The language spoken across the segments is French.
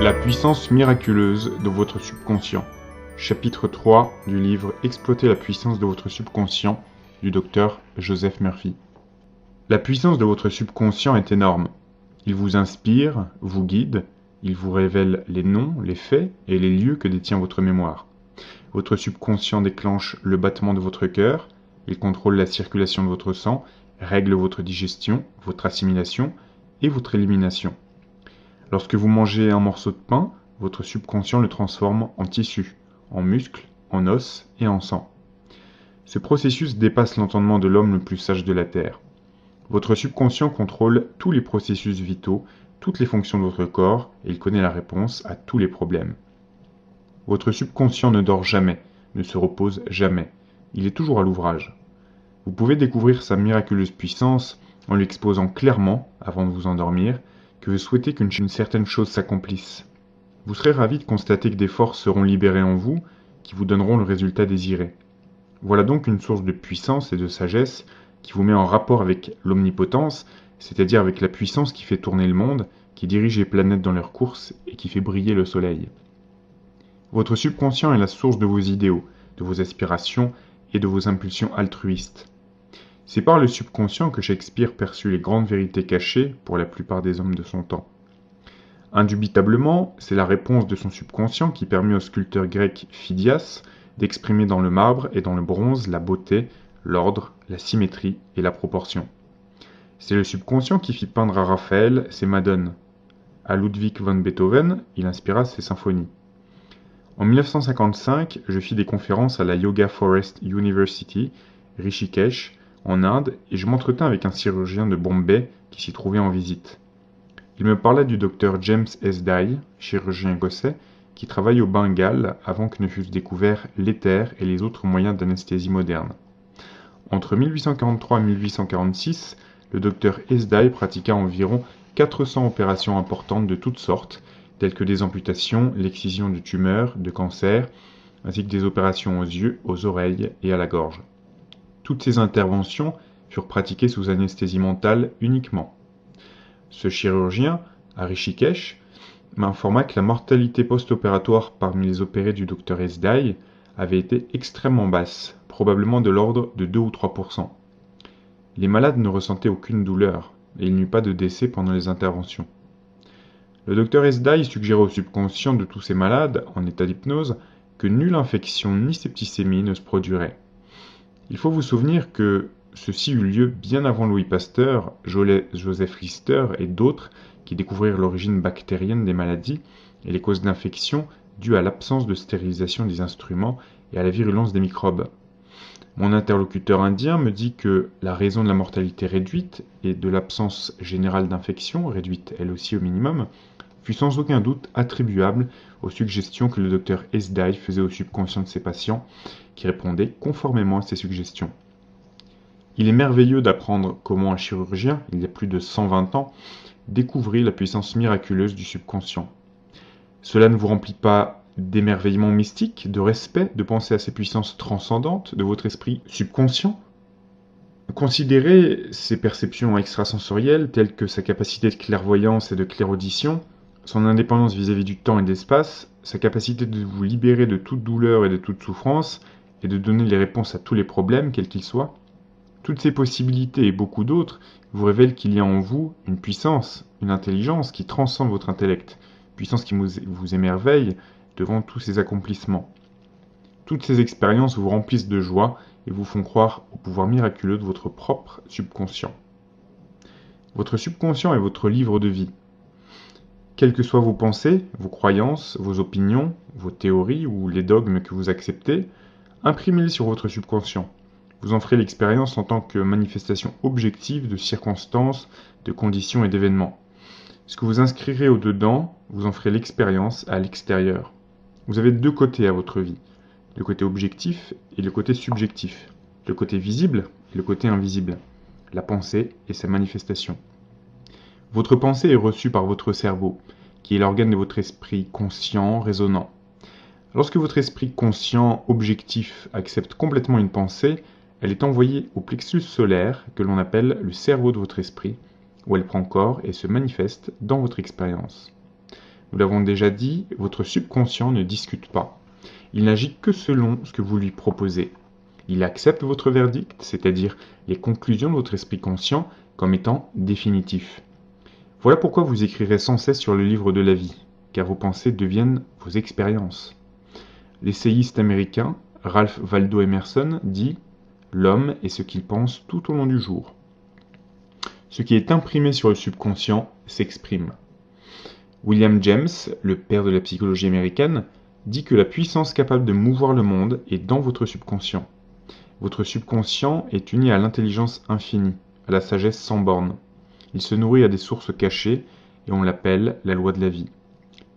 La puissance miraculeuse de votre subconscient. Chapitre 3 du livre Exploiter la puissance de votre subconscient du docteur Joseph Murphy. La puissance de votre subconscient est énorme. Il vous inspire, vous guide, il vous révèle les noms, les faits et les lieux que détient votre mémoire. Votre subconscient déclenche le battement de votre cœur, il contrôle la circulation de votre sang, règle votre digestion, votre assimilation et votre élimination. Lorsque vous mangez un morceau de pain, votre subconscient le transforme en tissu, en muscles, en os et en sang. Ce processus dépasse l'entendement de l'homme le plus sage de la Terre. Votre subconscient contrôle tous les processus vitaux, toutes les fonctions de votre corps, et il connaît la réponse à tous les problèmes. Votre subconscient ne dort jamais, ne se repose jamais. Il est toujours à l'ouvrage. Vous pouvez découvrir sa miraculeuse puissance en lui exposant clairement, avant de vous endormir, que vous souhaitez qu'une certaine chose s'accomplisse. Vous serez ravi de constater que des forces seront libérées en vous, qui vous donneront le résultat désiré. Voilà donc une source de puissance et de sagesse qui vous met en rapport avec l'omnipotence, c'est-à-dire avec la puissance qui fait tourner le monde, qui dirige les planètes dans leur course et qui fait briller le soleil. Votre subconscient est la source de vos idéaux, de vos aspirations et de vos impulsions altruistes. C'est par le subconscient que Shakespeare perçut les grandes vérités cachées pour la plupart des hommes de son temps. Indubitablement, c'est la réponse de son subconscient qui permit au sculpteur grec Phidias d'exprimer dans le marbre et dans le bronze la beauté, l'ordre, la symétrie et la proportion. C'est le subconscient qui fit peindre à Raphaël ses Madones. À Ludwig van Beethoven, il inspira ses symphonies. En 1955, je fis des conférences à la Yoga Forest University, Rishikesh, en Inde, et je m'entretins avec un chirurgien de Bombay qui s'y trouvait en visite. Il me parla du docteur James S. Dye, chirurgien écossais, qui travaille au Bengale avant que ne fussent découverts l'éther et les autres moyens d'anesthésie moderne. Entre 1843 et 1846, le docteur S. Dye pratiqua environ 400 opérations importantes de toutes sortes, telles que des amputations, l'excision de tumeurs, de cancers, ainsi que des opérations aux yeux, aux oreilles et à la gorge. Toutes ces interventions furent pratiquées sous anesthésie mentale uniquement. Ce chirurgien, à Rishikesh, m'informa que la mortalité post-opératoire parmi les opérés du Dr S. Dye avait été extrêmement basse, probablement de l'ordre de 2 ou 3%. Les malades ne ressentaient aucune douleur, et il n'y eut pas de décès pendant les interventions. Le Dr S. Dye suggéra au subconscient de tous ces malades, en état d'hypnose, que nulle infection ni septicémie ne se produirait. Il faut vous souvenir que ceci eut lieu bien avant Louis Pasteur, Joseph Lister et d'autres qui découvrirent l'origine bactérienne des maladies et les causes d'infection dues à l'absence de stérilisation des instruments et à la virulence des microbes. Mon interlocuteur indien me dit que la raison de la mortalité réduite et de l'absence générale d'infection, réduite elle aussi au minimum, fut sans aucun doute attribuable aux suggestions que le docteur S. Dye faisait au subconscient de ses patients, qui répondaient conformément à ces suggestions. Il est merveilleux d'apprendre comment un chirurgien, il y a plus de 120 ans, découvrit la puissance miraculeuse du subconscient. Cela ne vous remplit pas d'émerveillement mystique, de respect, de penser à ces puissances transcendantes de votre esprit subconscient? Considérez ces perceptions extrasensorielles telles que sa capacité de clairvoyance et de clairaudition, son indépendance vis-à-vis du temps et de l'espace, sa capacité de vous libérer de toute douleur et de toute souffrance, et de donner les réponses à tous les problèmes, quels qu'ils soient. Toutes ces possibilités et beaucoup d'autres vous révèlent qu'il y a en vous une puissance, une intelligence qui transcende votre intellect, puissance qui vous émerveille devant tous ces accomplissements. Toutes ces expériences vous remplissent de joie et vous font croire au pouvoir miraculeux de votre propre subconscient. Votre subconscient est votre livre de vie. Quelles que soient vos pensées, vos croyances, vos opinions, vos théories ou les dogmes que vous acceptez, imprimez-les sur votre subconscient. Vous en ferez l'expérience en tant que manifestation objective de circonstances, de conditions et d'événements. Ce que vous inscrirez au-dedans, vous en ferez l'expérience à l'extérieur. Vous avez deux côtés à votre vie, le côté objectif et le côté subjectif, le côté visible et le côté invisible, la pensée et sa manifestation. Votre pensée est reçue par votre cerveau, qui est l'organe de votre esprit conscient, raisonnant. Lorsque votre esprit conscient, objectif, accepte complètement une pensée, elle est envoyée au plexus solaire, que l'on appelle le cerveau de votre esprit, où elle prend corps et se manifeste dans votre expérience. Nous l'avons déjà dit, votre subconscient ne discute pas. Il n'agit que selon ce que vous lui proposez. Il accepte votre verdict, c'est-à-dire les conclusions de votre esprit conscient, comme étant définitifs. Voilà pourquoi vous écrirez sans cesse sur le livre de la vie, car vos pensées deviennent vos expériences. L'essayiste américain Ralph Waldo Emerson dit « L'homme est ce qu'il pense tout au long du jour ». Ce qui est imprimé sur le subconscient s'exprime. William James, le père de la psychologie américaine, dit que la puissance capable de mouvoir le monde est dans votre subconscient. Votre subconscient est uni à l'intelligence infinie, à la sagesse sans bornes. Il se nourrit à des sources cachées et on l'appelle la loi de la vie.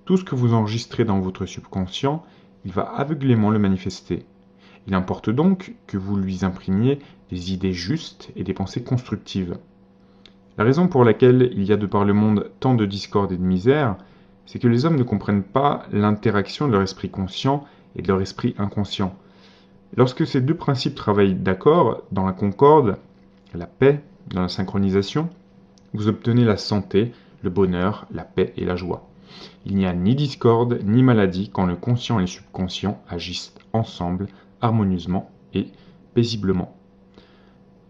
Tout ce que vous enregistrez dans votre subconscient, il va aveuglément le manifester. Il importe donc que vous lui imprimiez des idées justes et des pensées constructives. La raison pour laquelle il y a de par le monde tant de discorde et de misère, c'est que les hommes ne comprennent pas l'interaction de leur esprit conscient et de leur esprit inconscient. Lorsque ces deux principes travaillent d'accord, dans la concorde, la paix, dans la synchronisation, vous obtenez la santé, le bonheur, la paix et la joie. Il n'y a ni discorde ni maladie quand le conscient et le subconscient agissent ensemble, harmonieusement et paisiblement.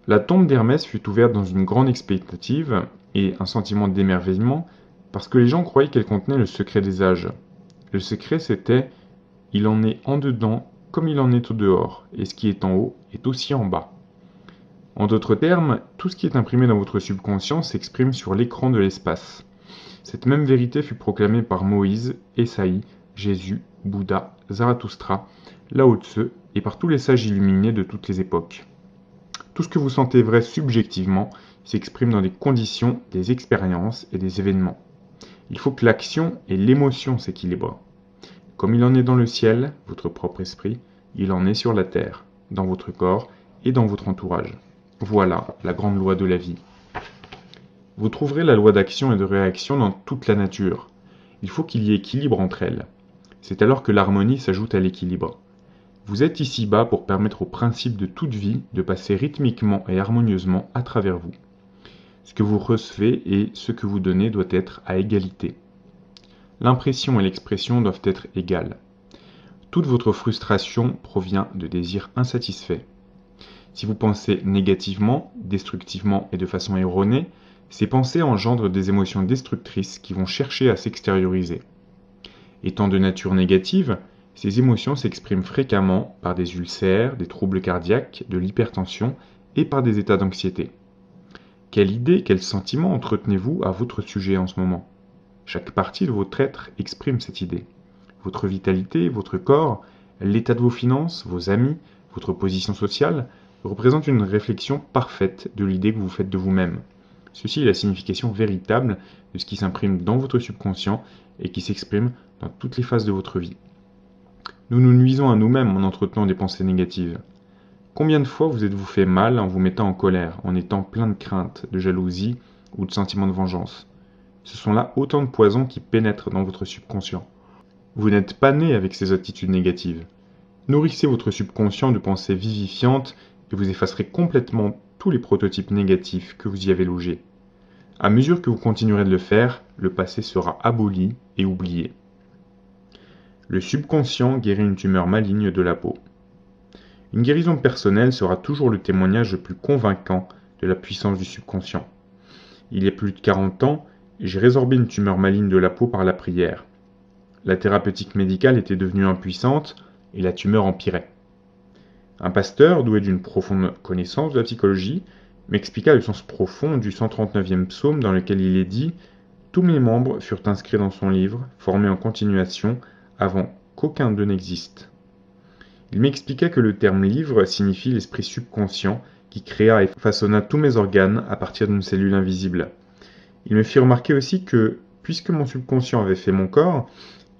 La tombe d'Hermès fut ouverte dans une grande expectative et un sentiment d'émerveillement parce que les gens croyaient qu'elle contenait le secret des âges. Le secret c'était « il en est en dedans comme il en est au dehors, et ce qui est en haut est aussi en bas ». En d'autres termes, tout ce qui est imprimé dans votre subconscient s'exprime sur l'écran de l'espace. Cette même vérité fut proclamée par Moïse, Esaïe, Jésus, Bouddha, Zarathustra, Lao Tse et par tous les sages illuminés de toutes les époques. Tout ce que vous sentez vrai subjectivement s'exprime dans des conditions, des expériences et des événements. Il faut que l'action et l'émotion s'équilibrent. Comme il en est dans le ciel, votre propre esprit, il en est sur la terre, dans votre corps et dans votre entourage. Voilà la grande loi de la vie. Vous trouverez la loi d'action et de réaction dans toute la nature. Il faut qu'il y ait équilibre entre elles. C'est alors que l'harmonie s'ajoute à l'équilibre. Vous êtes ici-bas pour permettre au principe de toute vie de passer rythmiquement et harmonieusement à travers vous. Ce que vous recevez et ce que vous donnez doit être à égalité. L'impression et l'expression doivent être égales. Toute votre frustration provient de désirs insatisfaits. Si vous pensez négativement, destructivement et de façon erronée, ces pensées engendrent des émotions destructrices qui vont chercher à s'extérioriser. Étant de nature négative, ces émotions s'expriment fréquemment par des ulcères, des troubles cardiaques, de l'hypertension et par des états d'anxiété. Quelle idée, quel sentiment entretenez-vous à votre sujet en ce moment? Chaque partie de votre être exprime cette idée. Votre vitalité, votre corps, l'état de vos finances, vos amis, votre position sociale représentent une réflexion parfaite de l'idée que vous faites de vous-même. Ceci est la signification véritable de ce qui s'imprime dans votre subconscient et qui s'exprime dans toutes les phases de votre vie. Nous nous nuisons à nous-mêmes en entretenant des pensées négatives. Combien de fois vous êtes-vous fait mal en vous mettant en colère, en étant plein de crainte, de jalousie ou de sentiments de vengeance? Ce sont là autant de poisons qui pénètrent dans votre subconscient. Vous n'êtes pas né avec ces attitudes négatives. Nourrissez votre subconscient de pensées vivifiantes et vous effacerez complètement tous les prototypes négatifs que vous y avez logés. À mesure que vous continuerez de le faire, le passé sera aboli et oublié. Le subconscient guérit une tumeur maligne de la peau. Une guérison personnelle sera toujours le témoignage le plus convaincant de la puissance du subconscient. Il y a plus de 40 ans, j'ai résorbé une tumeur maligne de la peau par la prière. La thérapeutique médicale était devenue impuissante et la tumeur empirait. Un pasteur, doué d'une profonde connaissance de la psychologie, m'expliqua le sens profond du 139e psaume dans lequel il est dit « Tous mes membres furent inscrits dans son livre, formés en continuation, avant qu'aucun d'eux n'existe. » Il m'expliqua que le terme livre signifie l'esprit subconscient qui créa et façonna tous mes organes à partir d'une cellule invisible. Il me fit remarquer aussi que, puisque mon subconscient avait fait mon corps,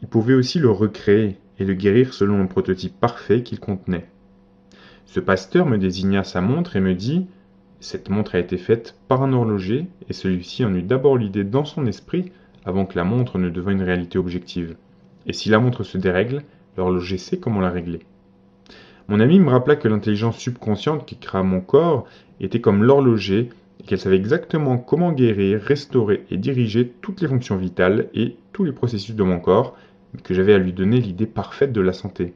il pouvait aussi le recréer et le guérir selon le prototype parfait qu'il contenait. Ce pasteur me désigna sa montre et me dit « Cette montre a été faite par un horloger et celui-ci en eut d'abord l'idée dans son esprit avant que la montre ne devint une réalité objective. Et si la montre se dérègle, l'horloger sait comment la régler. » Mon ami me rappela que l'intelligence subconsciente qui créa mon corps était comme l'horloger et qu'elle savait exactement comment guérir, restaurer et diriger toutes les fonctions vitales et tous les processus de mon corps, mais que j'avais à lui donner l'idée parfaite de la santé.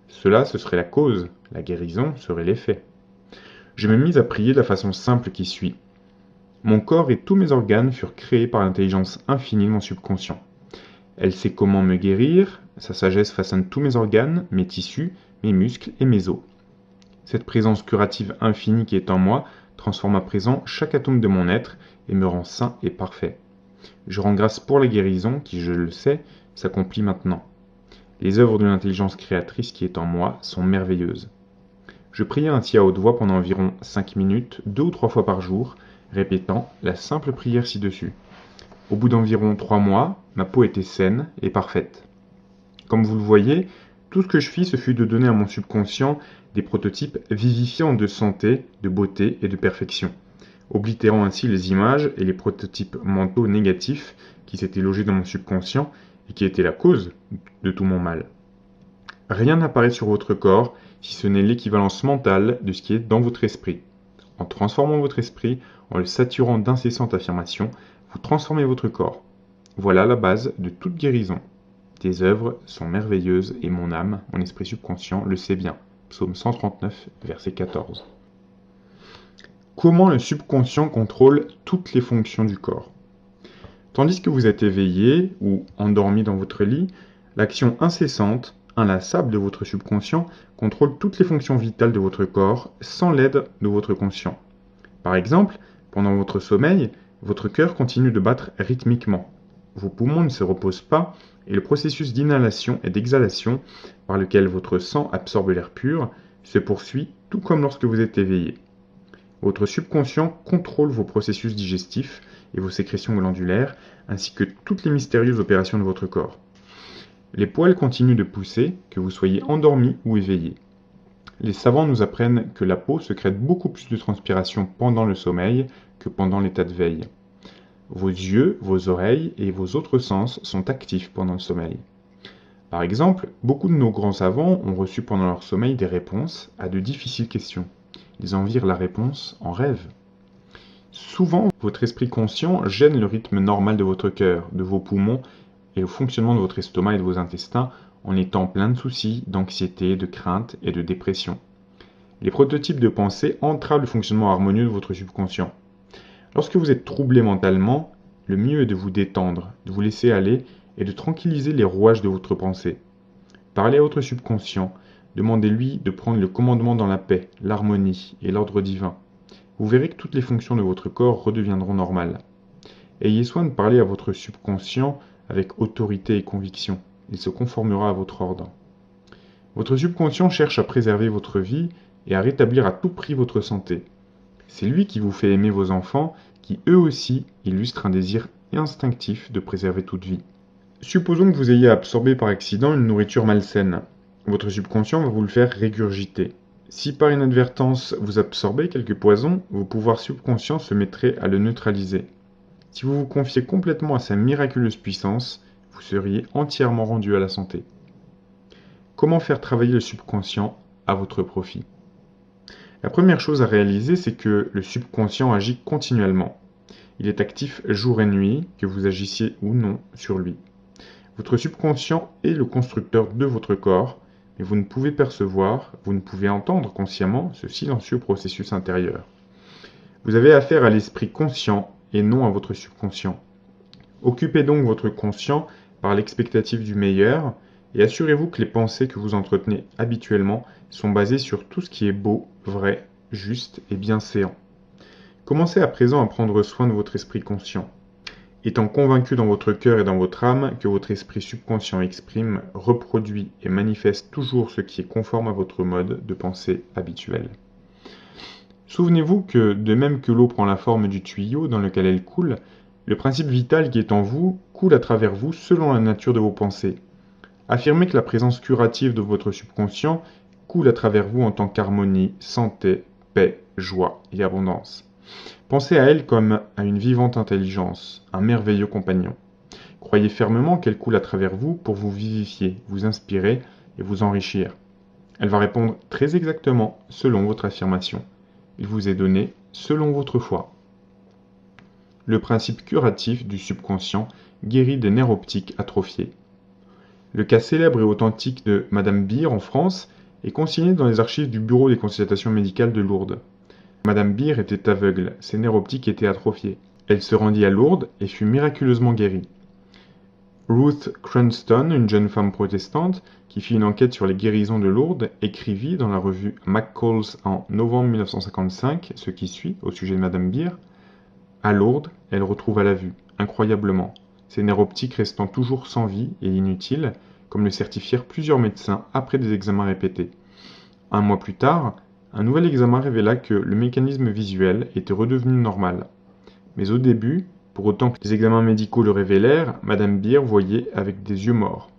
Cela, ce serait la cause, la guérison serait l'effet. Je me mis à prier de la façon simple qui suit. Mon corps et tous mes organes furent créés par l'intelligence infinie de mon subconscient. Elle sait comment me guérir, sa sagesse façonne tous mes organes, mes tissus, mes muscles et mes os. Cette présence curative infinie qui est en moi transforme à présent chaque atome de mon être et me rend sain et parfait. Je rends grâce pour la guérison qui, je le sais, s'accomplit maintenant. Les œuvres de l'intelligence créatrice qui est en moi sont merveilleuses. Je priais ainsi à haute voix pendant environ 5 minutes, 2 ou 3 fois par jour, répétant la simple prière ci-dessus. Au bout d'environ 3 mois, ma peau était saine et parfaite. Comme vous le voyez, tout ce que je fis, ce fut de donner à mon subconscient des prototypes vivifiants de santé, de beauté et de perfection, oblitérant ainsi les images et les prototypes mentaux négatifs qui s'étaient logés dans mon subconscient et qui étaient la cause de tout mon mal. Rien n'apparaît sur votre corps si ce n'est l'équivalence mentale de ce qui est dans votre esprit. En transformant votre esprit, en le saturant d'incessantes affirmations, vous transformez votre corps. Voilà la base de toute guérison. Tes œuvres sont merveilleuses et mon âme, mon esprit subconscient, le sait bien. Psaume 139, verset 14. Comment le subconscient contrôle toutes les fonctions du corps? Tandis que vous êtes éveillé ou endormi dans votre lit, l'action incessante, inlassable de votre subconscient contrôle toutes les fonctions vitales de votre corps sans l'aide de votre conscient. Par exemple, pendant votre sommeil, votre cœur continue de battre rythmiquement. Vos poumons ne se reposent pas et le processus d'inhalation et d'exhalation par lequel votre sang absorbe l'air pur se poursuit tout comme lorsque vous êtes éveillé. Votre subconscient contrôle vos processus digestifs et vos sécrétions glandulaires ainsi que toutes les mystérieuses opérations de votre corps. Les poils continuent de pousser, que vous soyez endormi ou éveillé. Les savants nous apprennent que la peau sécrète beaucoup plus de transpiration pendant le sommeil que pendant l'état de veille. Vos yeux, vos oreilles et vos autres sens sont actifs pendant le sommeil. Par exemple, beaucoup de nos grands savants ont reçu pendant leur sommeil des réponses à de difficiles questions. Ils en virent la réponse en rêve. Souvent, votre esprit conscient gêne le rythme normal de votre cœur, de vos poumons et le fonctionnement de votre estomac et de vos intestins en étant plein de soucis, d'anxiété, de crainte et de dépression. Les prototypes de pensée entravent le fonctionnement harmonieux de votre subconscient. Lorsque vous êtes troublé mentalement, le mieux est de vous détendre, de vous laisser aller et de tranquilliser les rouages de votre pensée. Parlez à votre subconscient, demandez-lui de prendre le commandement dans la paix, l'harmonie et l'ordre divin. Vous verrez que toutes les fonctions de votre corps redeviendront normales. Ayez soin de parler à votre subconscient avec autorité et conviction. Il se conformera à votre ordre. Votre subconscient cherche à préserver votre vie et à rétablir à tout prix votre santé. C'est lui qui vous fait aimer vos enfants, qui eux aussi illustrent un désir instinctif de préserver toute vie. Supposons que vous ayez absorbé par accident une nourriture malsaine. Votre subconscient va vous le faire régurgiter. Si par inadvertance vous absorbez quelques poisons, vos pouvoirs subconscients se mettraient à le neutraliser. Si vous vous confiez complètement à sa miraculeuse puissance, vous seriez entièrement rendu à la santé. Comment faire travailler le subconscient à votre profit? La première chose à réaliser, c'est que le subconscient agit continuellement. Il est actif jour et nuit, que vous agissiez ou non sur lui. Votre subconscient est le constructeur de votre corps, mais vous ne pouvez percevoir, vous ne pouvez entendre consciemment ce silencieux processus intérieur. Vous avez affaire à l'esprit conscient et non à votre subconscient. Occupez donc votre conscient par l'expectative du meilleur et assurez-vous que les pensées que vous entretenez habituellement sont basées sur tout ce qui est beau, vrai, juste et bienséant. Commencez à présent à prendre soin de votre esprit conscient. Étant convaincu dans votre cœur et dans votre âme que votre esprit subconscient exprime, reproduit et manifeste toujours ce qui est conforme à votre mode de pensée habituel. Souvenez-vous que, de même que l'eau prend la forme du tuyau dans lequel elle coule, le principe vital qui est en vous coule à travers vous selon la nature de vos pensées. Affirmez que la présence curative de votre subconscient coule à travers vous en tant qu'harmonie, santé, paix, joie et abondance. Pensez à elle comme à une vivante intelligence, un merveilleux compagnon. Croyez fermement qu'elle coule à travers vous pour vous vivifier, vous inspirer et vous enrichir. Elle va répondre très exactement selon votre affirmation. Il vous est donné selon votre foi. Le principe curatif du subconscient guérit des nerfs optiques atrophiés. Le cas célèbre et authentique de Madame Beer en France est consigné dans les archives du Bureau des consultations médicales de Lourdes. Madame Beer était aveugle, ses nerfs optiques étaient atrophiés. Elle se rendit à Lourdes et fut miraculeusement guérie. Ruth Cranston, une jeune femme protestante qui fit une enquête sur les guérisons de Lourdes, écrivit dans la revue McCall's en novembre 1955 ce qui suit au sujet de Madame Beer. À Lourdes, elle retrouva la vue, incroyablement, ses nerfs optiques restant toujours sans vie et inutiles, comme le certifièrent plusieurs médecins après des examens répétés. Un mois plus tard, un nouvel examen révéla que le mécanisme visuel était redevenu normal. Mais au début, pour autant que les examens médicaux le révélèrent, Madame Beer voyait avec des yeux morts.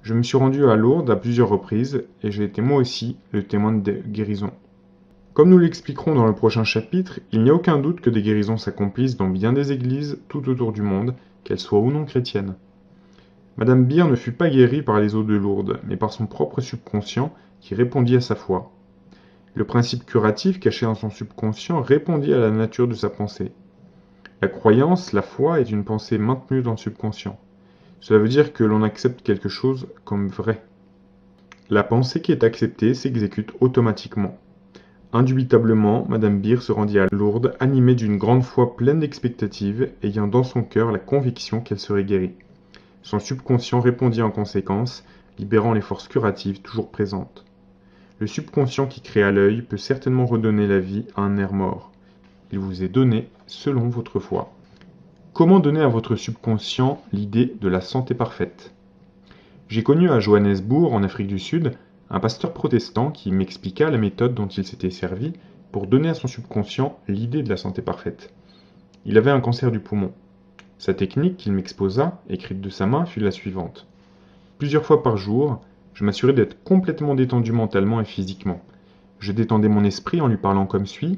Je me suis rendu à Lourdes à plusieurs reprises et j'ai été moi aussi le témoin de guérison. Comme nous l'expliquerons dans le prochain chapitre, il n'y a aucun doute que des guérisons s'accomplissent dans bien des églises tout autour du monde, qu'elles soient ou non chrétiennes. Madame Beer ne fut pas guérie par les eaux de Lourdes, mais par son propre subconscient qui répondit à sa foi. Le principe curatif caché dans son subconscient répondit à la nature de sa pensée. La croyance, la foi, est une pensée maintenue dans le subconscient. Cela veut dire que l'on accepte quelque chose comme vrai. La pensée qui est acceptée s'exécute automatiquement. Indubitablement, Madame Beer se rendit à Lourdes animée d'une grande foi pleine d'expectatives, ayant dans son cœur la conviction qu'elle serait guérie. Son subconscient répondit en conséquence, libérant les forces curatives toujours présentes. Le subconscient qui crée à l'œil peut certainement redonner la vie à un nerf mort. Il vous est donné selon votre foi. Comment donner à votre subconscient l'idée de la santé parfaite? J'ai connu à Johannesburg, en Afrique du Sud, un pasteur protestant qui m'expliqua la méthode dont il s'était servi pour donner à son subconscient l'idée de la santé parfaite. Il avait un cancer du poumon. Sa technique qu'il m'exposa, écrite de sa main, fut la suivante. Plusieurs fois par jour, je m'assurais d'être complètement détendu mentalement et physiquement. Je détendais mon esprit en lui parlant comme suit.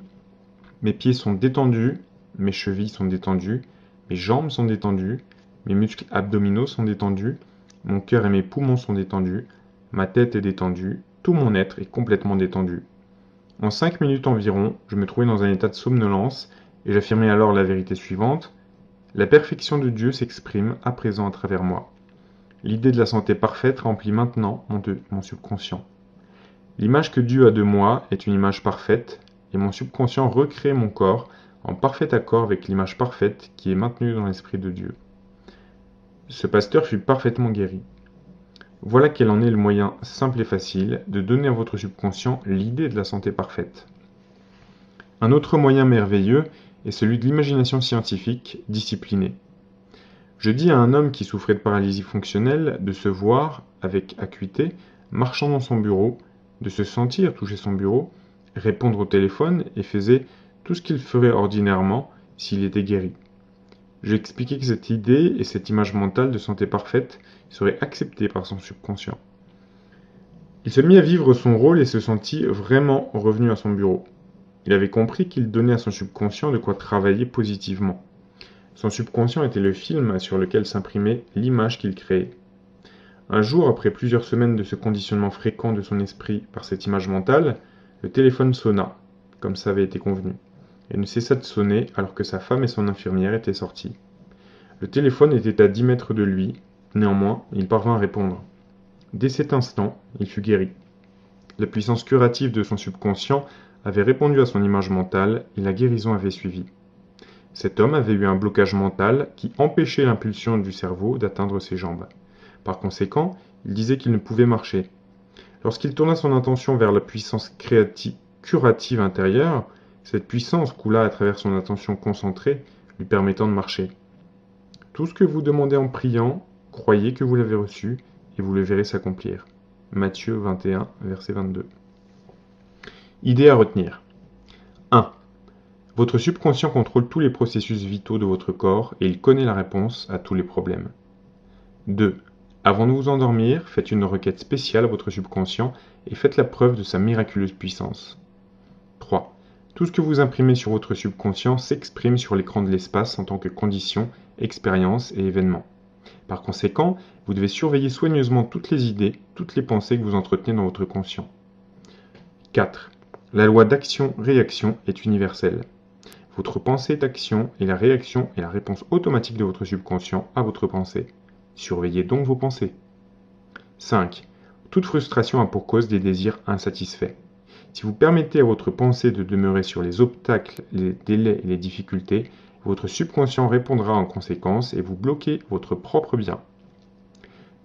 Mes pieds sont détendus, mes chevilles sont détendues, mes jambes sont détendues, mes muscles abdominaux sont détendus, mon cœur et mes poumons sont détendus, ma tête est détendue, tout mon être est complètement détendu. En 5 minutes environ, je me trouvais dans un état de somnolence et j'affirmais alors la vérité suivante. La perfection de Dieu s'exprime à présent à travers moi. L'idée de la santé parfaite remplit maintenant mon subconscient. L'image que Dieu a de moi est une image parfaite, et mon subconscient recrée mon corps en parfait accord avec l'image parfaite qui est maintenue dans l'esprit de Dieu. Ce pasteur fut parfaitement guéri. Voilà quel en est le moyen simple et facile de donner à votre subconscient l'idée de la santé parfaite. Un autre moyen merveilleux est celui de l'imagination scientifique disciplinée. Je dis à un homme qui souffrait de paralysie fonctionnelle de se voir, avec acuité, marchant dans son bureau, de se sentir toucher son bureau, répondre au téléphone et faisait tout ce qu'il ferait ordinairement s'il était guéri. J'ai expliqué que cette idée et cette image mentale de santé parfaite seraient acceptées par son subconscient. Il se mit à vivre son rôle et se sentit vraiment revenu à son bureau. Il avait compris qu'il donnait à son subconscient de quoi travailler positivement. Son subconscient était le film sur lequel s'imprimait l'image qu'il créait. Un jour, après plusieurs semaines de ce conditionnement fréquent de son esprit par cette image mentale, le téléphone sonna, comme ça avait été convenu, et ne cessa de sonner alors que sa femme et son infirmière étaient sorties. Le téléphone était à 10 mètres de lui, néanmoins, il parvint à répondre. Dès cet instant, il fut guéri. La puissance curative de son subconscient avait répondu à son image mentale et la guérison avait suivi. Cet homme avait eu un blocage mental qui empêchait l'impulsion du cerveau d'atteindre ses jambes. Par conséquent, il disait qu'il ne pouvait marcher. Lorsqu'il tourna son attention vers la puissance curative intérieure, cette puissance coula à travers son attention concentrée, lui permettant de marcher. Tout ce que vous demandez en priant, croyez que vous l'avez reçu et vous le verrez s'accomplir. Matthieu 21, verset 22. Idée à retenir. 1. Votre subconscient contrôle tous les processus vitaux de votre corps et il connaît la réponse à tous les problèmes. 2. Avant de vous endormir, faites une requête spéciale à votre subconscient et faites la preuve de sa miraculeuse puissance. 3. Tout ce que vous imprimez sur votre subconscient s'exprime sur l'écran de l'espace en tant que conditions, expériences et événements. Par conséquent, vous devez surveiller soigneusement toutes les idées, toutes les pensées que vous entretenez dans votre conscient. 4. La loi d'action-réaction est universelle. Votre pensée est action et la réaction est la réponse automatique de votre subconscient à votre pensée. Surveillez donc vos pensées. 5. Toute frustration a pour cause des désirs insatisfaits. Si vous permettez à votre pensée de demeurer sur les obstacles, les délais et les difficultés, votre subconscient répondra en conséquence et vous bloquez votre propre bien.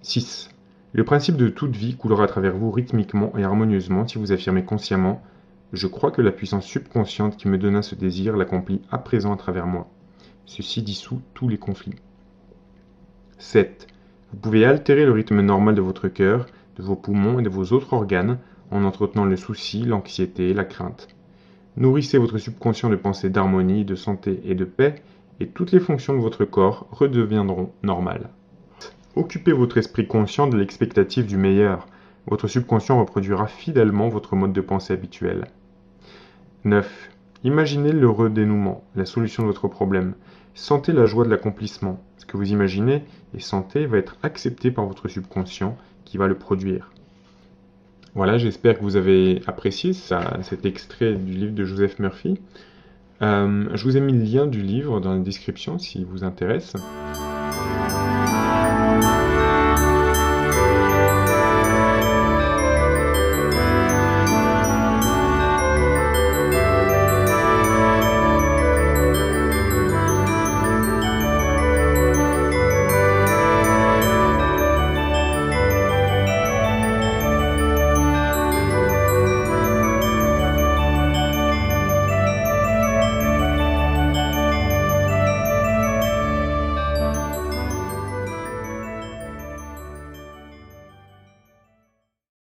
6. Le principe de toute vie coulera à travers vous rythmiquement et harmonieusement si vous affirmez consciemment « Je crois que la puissance subconsciente qui me donna ce désir l'accomplit à présent à travers moi. Ceci dissout tous les conflits. » 7. Vous pouvez altérer le rythme normal de votre cœur, de vos poumons et de vos autres organes en entretenant le souci, l'anxiété et la crainte. Nourrissez votre subconscient de pensées d'harmonie, de santé et de paix, et toutes les fonctions de votre corps redeviendront normales. Occupez votre esprit conscient de l'expectative du meilleur. Votre subconscient reproduira fidèlement votre mode de pensée habituel. 9. Imaginez l'heureux dénouement, la solution de votre problème. Sentez la joie de l'accomplissement. Ce que vous imaginez et sentez va être accepté par votre subconscient qui va le produire. Voilà, j'espère que vous avez apprécié cet extrait du livre de Joseph Murphy. Je vous ai mis le lien du livre dans la description si vous intéresse.